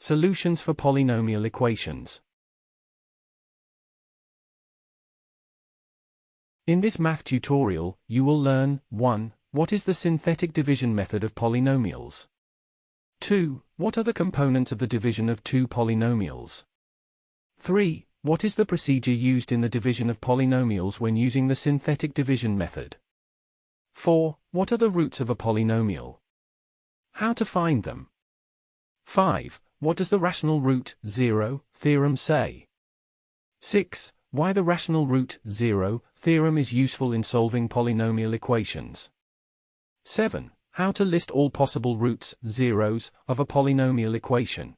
Solutions for polynomial equations. In this math tutorial, you will learn 1. What is the synthetic division method of polynomials? 2. What are the components of the division of two polynomials? 3. What is the procedure used in the division of polynomials when using the synthetic division method? 4. What are the roots of a polynomial? How to find them? 5. What does the rational root 0 theorem say? 6. Why the rational root 0 theorem is useful in solving polynomial equations. 7. How to list all possible roots, zeros, of a polynomial equation.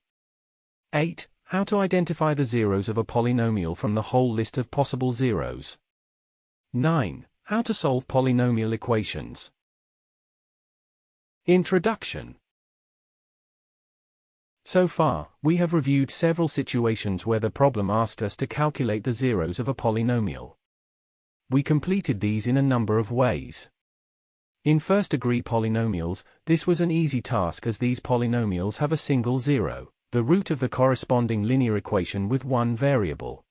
8. How to identify the zeros of a polynomial from the whole list of possible zeros. 9. How to solve polynomial equations. Introduction. So far, we have reviewed several situations where the problem asked us to calculate the zeros of a polynomial. We completed these in a number of ways. In first-degree polynomials, this was an easy task as these polynomials have a single zero, the root of the corresponding linear equation with one variable.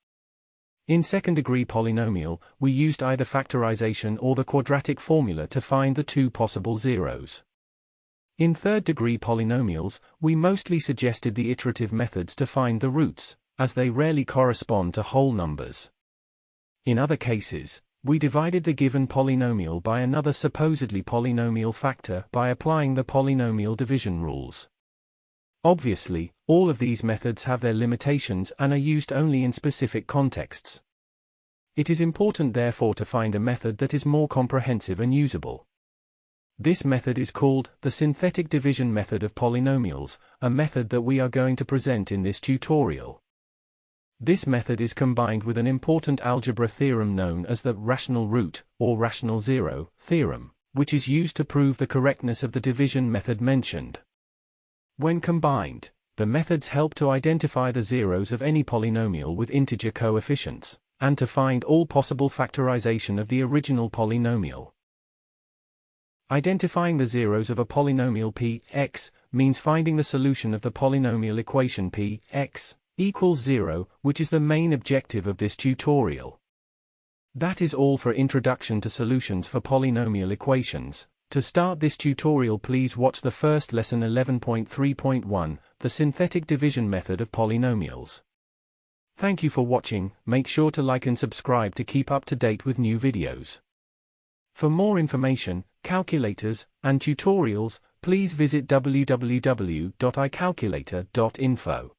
In second-degree polynomial, we used either factorization or the quadratic formula to find the two possible zeros. In third-degree polynomials, we mostly suggested the iterative methods to find the roots, as they rarely correspond to whole numbers. In other cases, we divided the given polynomial by another supposedly polynomial factor by applying the polynomial division rules. Obviously, all of these methods have their limitations and are used only in specific contexts. It is important therefore to find a method that is more comprehensive and usable. This method is called the synthetic division method of polynomials, a method that we are going to present in this tutorial. This method is combined with an important algebra theorem known as the rational root, or rational zero, theorem, which is used to prove the correctness of the division method mentioned. When combined, the methods help to identify the zeros of any polynomial with integer coefficients, and to find all possible factorization of the original polynomial. Identifying the zeros of a polynomial p(x) means finding the solution of the polynomial equation p(x) equals 0, which is the main objective of this tutorial. That is all for introduction to solutions for polynomial equations. To start this tutorial, please watch the first lesson 11.3.1, the synthetic division method of polynomials. Thank you for watching. Make sure to like and subscribe to keep up to date with new videos. For more information, calculators, and tutorials, please visit www.icalculator.info.